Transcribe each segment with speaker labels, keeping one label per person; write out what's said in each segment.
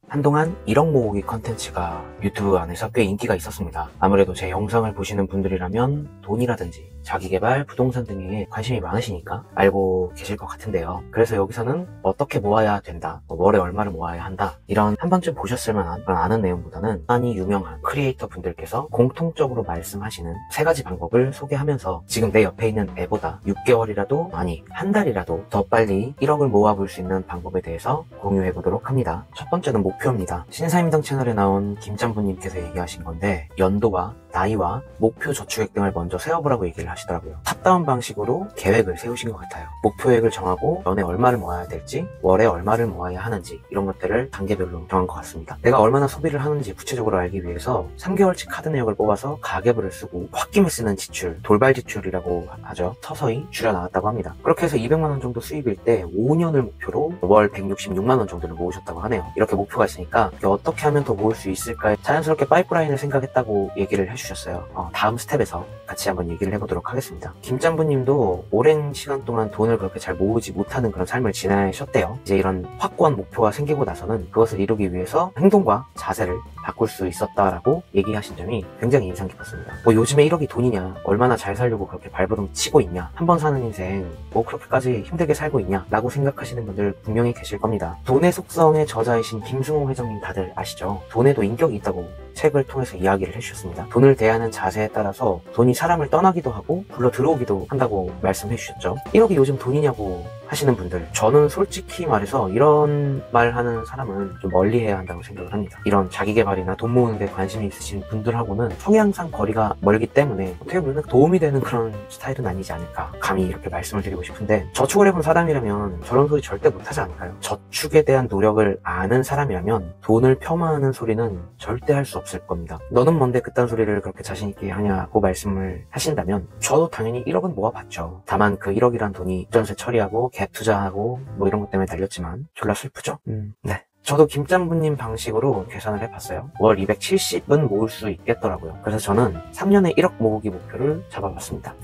Speaker 1: 한동안 1억 모으기 컨텐츠가 유튜브 안에서 꽤 인기가 있었습니다. 아무래도 제 영상을 보시는 분들이라면 돈이라든지 자기계발, 부동산 등에 관심이 많으시니까 알고 계실 것 같은데요. 그래서 여기서는 어떻게 모아야 된다, 월에 얼마를 모아야 한다, 이런 한 번쯤 보셨을 만한 그런 아는 내용보다는 많이 유명한 크리에이터 분들께서 공통적으로 말씀하시는 3가지 방법을 소개하면서 지금 내 옆에 있는 애보다 6개월이라도, 아니 한 달이라도 더 빨리 1억을 모아볼 수 있는 방법에 대해서 공유해 보도록 합니다. 첫 번째는 목표입니다. 신사임당 채널에 나온 김짬부님께서 얘기하신 건데, 연도와 나이와 목표 저축액 등을 먼저 세워보라고 얘기를 하시더라고요. 탑다운 방식으로 계획을 세우신 것 같아요. 목표액을 정하고 연에 얼마를 모아야 될지, 월에 얼마를 모아야 하는지, 이런 것들을 단계별로 정한 것 같습니다. 내가 얼마나 소비를 하는지 구체적으로 알기 위해서 3개월치 카드 내역을 뽑아서 가계부를 쓰고 홧김에 쓰는 지출, 돌발 지출이라고 하죠. 서서히 줄여나갔다고 합니다. 그렇게 해서 200만원 정도 수입일 때 5년을 목표로 월 166만원 정도를 모으셨다고 하네요. 이렇게 목표가 있으니까 어떻게 하면 더 모을 수 있을까 자연스럽게 파이프라인을 생각했다고 얘기를 해주셨어요. 다음 스텝에서 같이 한번 얘기를 해보도록 하겠습니다. 김짬부님도 오랜 시간 동안 돈을 그렇게 잘 모으지 못하는 그런 삶을 지내셨대요. 이제 이런 확고한 목표가 생기고 나서는 그것을 이루기 위해서 행동과 자세를 바꿀 수 있었다라고 얘기하신 점이 굉장히 인상 깊었습니다. 요즘에 1억이 돈이냐, 얼마나 잘 살려고 그렇게 발버둥 치고 있냐, 한 번 사는 인생 그렇게까지 힘들게 살고 있냐 라고 생각하시는 분들 분명히 계실 겁니다. 돈의 속성의 저자이신 김승호 회장님 다들 아시죠? 돈에도 인격이 있다고 책을 통해서 이야기를 해주셨습니다. 돈을 대하는 자세에 따라서 돈이 사람을 떠나기도 하고 불러 들어오기도 한다고 말씀해 주셨죠. 1억이 요즘 돈이냐고 하시는 분들, 저는 솔직히 말해서 이런 말 하는 사람은 좀 멀리 해야 한다고 생각을 합니다. 이런 자기계발이나 돈 모으는 데 관심이 있으신 분들하고는 성향상 거리가 멀기 때문에 어떻게 보면 도움이 되는 그런 스타일은 아니지 않을까, 감히 이렇게 말씀을 드리고 싶은데, 저축을 해본 사람이라면 저런 소리 절대 못하지 않을까요? 저축에 대한 노력을 아는 사람이라면 돈을 폄하하는 소리는 절대 할 수 없을 겁니다. 너는 뭔데 그딴 소리를 그렇게 자신있게 하냐고 말씀을 하신다면, 저도 당연히 1억은 모아봤죠. 다만 그 1억이란 돈이 전세 처리하고 갭 투자하고 이런 것 때문에 달렸지만 졸라 슬프죠? 네. 저도 김짬부님 방식으로 계산을 해봤어요. 월 270은 모을 수 있겠더라고요. 그래서 저는 3년에 1억 모으기 목표를 잡아봤습니다.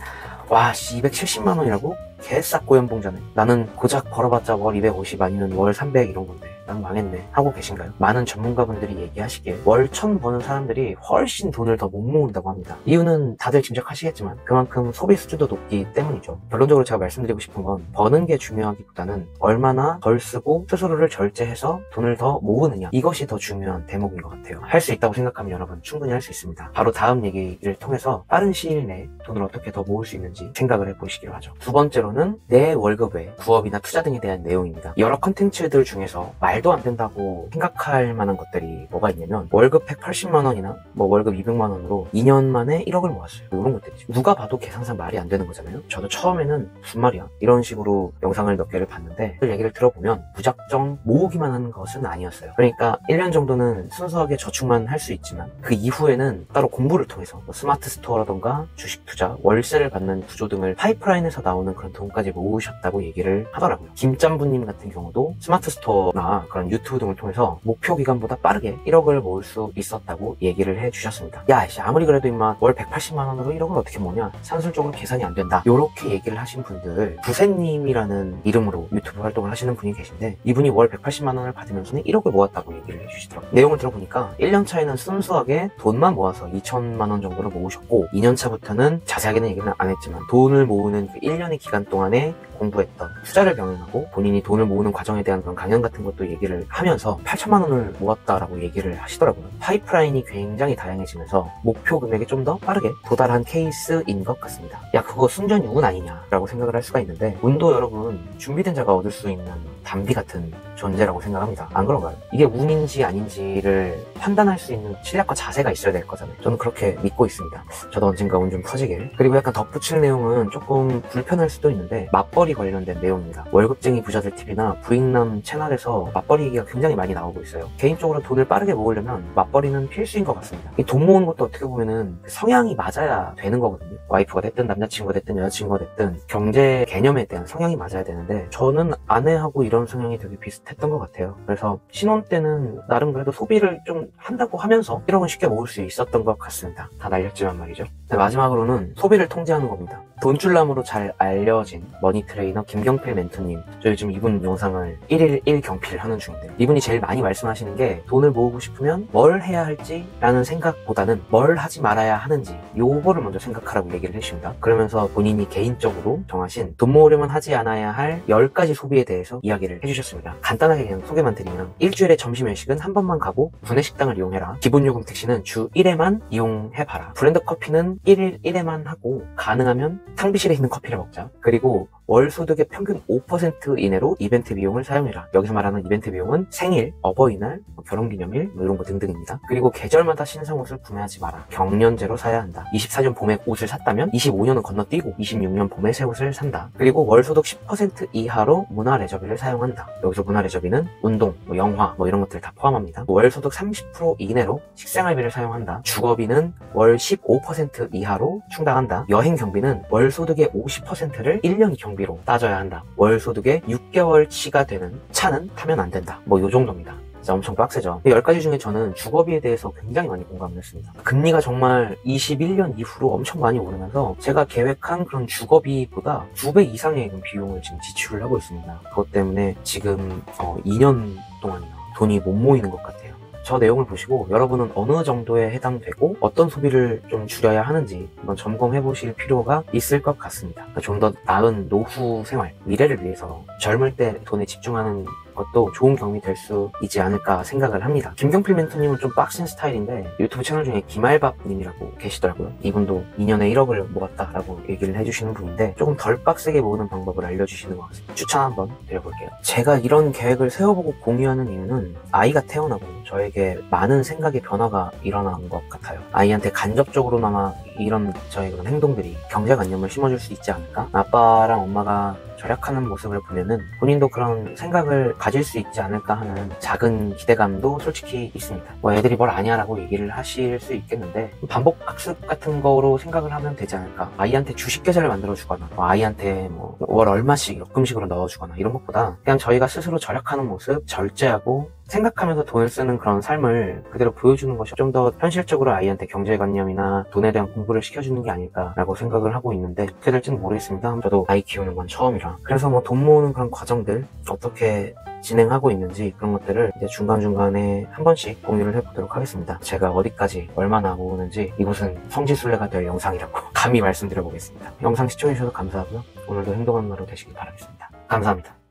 Speaker 1: 와, 270만원이라고? 개싹 고연봉자네. 나는 고작 벌어봤자 월 250 아니면 월 300 이런 건데 난 망했네 하고 계신가요? 많은 전문가분들이 얘기하시기에 월 1000 버는 사람들이 훨씬 돈을 더 못 모은다고 합니다. 이유는 다들 짐작하시겠지만 그만큼 소비 수준도 높기 때문이죠. 결론적으로 제가 말씀드리고 싶은 건, 버는 게 중요하기보다는 얼마나 덜 쓰고 스스로를 절제해서 돈을 더 모으느냐, 이것이 더 중요한 대목인 것 같아요. 할 수 있다고 생각하면 여러분 충분히 할 수 있습니다. 바로 다음 얘기를 통해서 빠른 시일 내에 돈을 어떻게 더 모을 수 있는지 생각을 해보시기로 하죠. 두 번째로는 내 월급 외 부업이나 투자 등에 대한 내용입니다. 여러 컨텐츠들 중에서 말도 안 된다고 생각할 만한 것들이 뭐가 있냐면, 월급 180만원이나 월급 200만원으로 2년 만에 1억을 모았어요. 이런 것들이죠. 누가 봐도 계산상 말이 안 되는 거잖아요. 저도 처음에는 무슨 말이야 이런 식으로 영상을 몇 개를 봤는데, 그 얘기를 들어보면 무작정 모으기만 하는 것은 아니었어요. 그러니까 1년 정도는 순수하게 저축만 할 수 있지만 그 이후에는 따로 공부를 통해서 스마트 스토어라던가 주식 투자, 월세를 받는 구조 등을 파이프라인에서 나오는 그런 돈까지 모으셨다고 얘기를 하더라고요. 김짬부님 같은 경우도 스마트 스토어나 그런 유튜브 등을 통해서 목표 기간보다 빠르게 1억을 모을 수 있었다고 얘기를 해주셨습니다. 야, 아무리 그래도 임마 월 180만원으로 1억을 어떻게 모냐, 산술적으로 계산이 안 된다, 요렇게 얘기를 하신 분들, 부세님이라는 이름으로 유튜브 활동을 하시는 분이 계신데, 이분이 월 180만원을 받으면서는 1억을 모았다고 얘기를 해주시더라고요. 내용을 들어보니까 1년 차에는 순수하게 돈만 모아서 2천만원 정도를 모으셨고, 2년 차부터는 자세하게는 얘기는 안 했지만 돈을 모으는 그 1년의 기간 동안에 공부했던 투자를 병행하고 본인이 돈을 모으는 과정에 대한 그런 강연 같은 것도 얘기를 하면서 8천만원을 모았다라고 얘기를 하시더라고요. 파이프라인이 굉장히 다양해지면서 목표 금액에 좀 더 빠르게 도달한 케이스인 것 같습니다. 야, 그거 순전 운은 아니냐라고 생각을 할 수가 있는데, 운도 여러분 준비된 자가 얻을 수 있는 담비 같은 존재라고 생각합니다. 안 그런가요? 이게 운인지 아닌지를 판단할 수 있는 실력과 자세가 있어야 될 거잖아요. 저는 그렇게 믿고 있습니다. 저도 언젠가 운 좀 터지길. 그리고 약간 덧붙일 내용은 조금 불편할 수도 있는데, 맞벌이 관련된 내용입니다. 월급쟁이 부자들 TV나 부익남 채널에서 맞벌이 얘기가 굉장히 많이 나오고 있어요. 개인적으로 돈을 빠르게 모으려면 맞벌이는 필수인 것 같습니다. 이 돈 모으는 것도 어떻게 보면은 성향이 맞아야 되는 거거든요. 와이프가 됐든 남자친구가 됐든 여자친구가 됐든 경제 개념에 대한 성향이 맞아야 되는데, 저는 아내하고 이런 성향이 되게 비슷했던 것 같아요. 그래서 신혼 때는 나름 그래도 소비를 좀 한다고 하면서 1억은 쉽게 모을 수 있었던 것 같습니다. 다 날렸지만 말이죠. 마지막으로는 소비를 통제하는 겁니다. 돈줄남으로 잘 알려진 머니 트레이너 김경필 멘토님. 저 요즘 이분 영상을 1일 1경필 하는 중인데, 이분이 제일 많이 말씀하시는 게 돈을 모으고 싶으면 뭘 해야 할지 라는 생각보다는 뭘 하지 말아야 하는지, 요거를 먼저 생각하라고 얘기를 해주십니다. 그러면서 본인이 개인적으로 정하신 돈 모으려면 하지 않아야 할 10가지 소비에 대해서 이야기를 해주셨습니다. 간단하게 그냥 소개만 드리면, 일주일에 점심 외식은 한 번만 가고 구내식당을 이용해라. 기본요금 택시는 주 1회만 이용해봐라. 브랜드 커피는 1일 1회만 하고 가능하면 탕비실에 있는 커피를 먹자. 그리고 월 소득의 평균 5% 이내로 이벤트 비용을 사용해라. 여기서 말하는 이벤트 비용은 생일, 어버이날, 결혼기념일 이런 거 등등입니다. 그리고 계절마다 신상 옷을 구매하지 마라. 경년제로 사야 한다. 24년 봄에 옷을 샀다면 25년은 건너뛰고 26년 봄에 새 옷을 산다. 그리고 월 소득 10% 이하로 문화 레저비를 사용한다. 여기서 문화 레저비는 운동, 영화 이런 것들 다 포함합니다. 월 소득 30% 이내로 식생활비를 사용한다. 주거비는 월 15% 이하로 충당한다. 여행 경비는 월 소득의 50%를 1년 경비로 따져야 한다. 월 소득의 6개월치가 되는 차는 타면 안 된다. 요 정도입니다. 진짜 엄청 빡세죠. 10가지 중에 저는 주거비에 대해서 굉장히 많이 공감을 했습니다. 금리가 정말 21년 이후로 엄청 많이 오르면서 제가 계획한 그런 주거비보다 2배 이상의 비용을 지금 지출을 하고 있습니다. 그것 때문에 지금 2년 동안이나 돈이 못 모이는 것 같아요. 저 내용을 보시고 여러분은 어느 정도에 해당되고 어떤 소비를 좀 줄여야 하는지 한번 점검해 보실 필요가 있을 것 같습니다. 좀 더 나은 노후 생활, 미래를 위해서 젊을 때 돈에 집중하는 것도 좋은 경험이 될 수 있지 않을까 생각을 합니다. 김경필 멘토님은 좀 빡센 스타일인데 유튜브 채널 중에 김알밥님이라고 계시더라고요. 이분도 2년에 1억을 모았다라고 얘기를 해주시는 분인데 조금 덜 빡세게 모으는 방법을 알려주시는 것 같습니다. 추천 한번 드려볼게요. 제가 이런 계획을 세워보고 공유하는 이유는 아이가 태어나고 저에게 많은 생각의 변화가 일어난 것 같아요. 아이한테 간접적으로나마 이런 저의 그런 행동들이 경제관념을 심어줄 수 있지 않을까? 아빠랑 엄마가 절약하는 모습을 보면은 본인도 그런 생각을 가질 수 있지 않을까 하는 작은 기대감도 솔직히 있습니다. 애들이 뭘 아냐라고 얘기를 하실 수 있겠는데 반복 학습 같은 거로 생각을 하면 되지 않을까. 아이한테 주식 계좌를 만들어 주거나 아이한테 월 얼마씩 적금식으로 넣어 주거나 이런 것보다 그냥 저희가 스스로 절약하는 모습, 절제하고 생각하면서 돈을 쓰는 그런 삶을 그대로 보여주는 것이 좀 더 현실적으로 아이한테 경제관념이나 돈에 대한 공부를 시켜주는 게 아닐까라고 생각을 하고 있는데 어떻게 될지는 모르겠습니다. 저도 아이 키우는 건 처음이라. 그래서 돈 모으는 그런 과정들 어떻게 진행하고 있는지 그런 것들을 이제 중간중간에 한 번씩 공유를 해보도록 하겠습니다. 제가 어디까지 얼마나 모으는지 이곳은 성지순례가 될 영상이라고 감히 말씀드려보겠습니다. 영상 시청해주셔서 감사하고요. 오늘도 행동하는 하루 되시길 바라겠습니다. 감사합니다.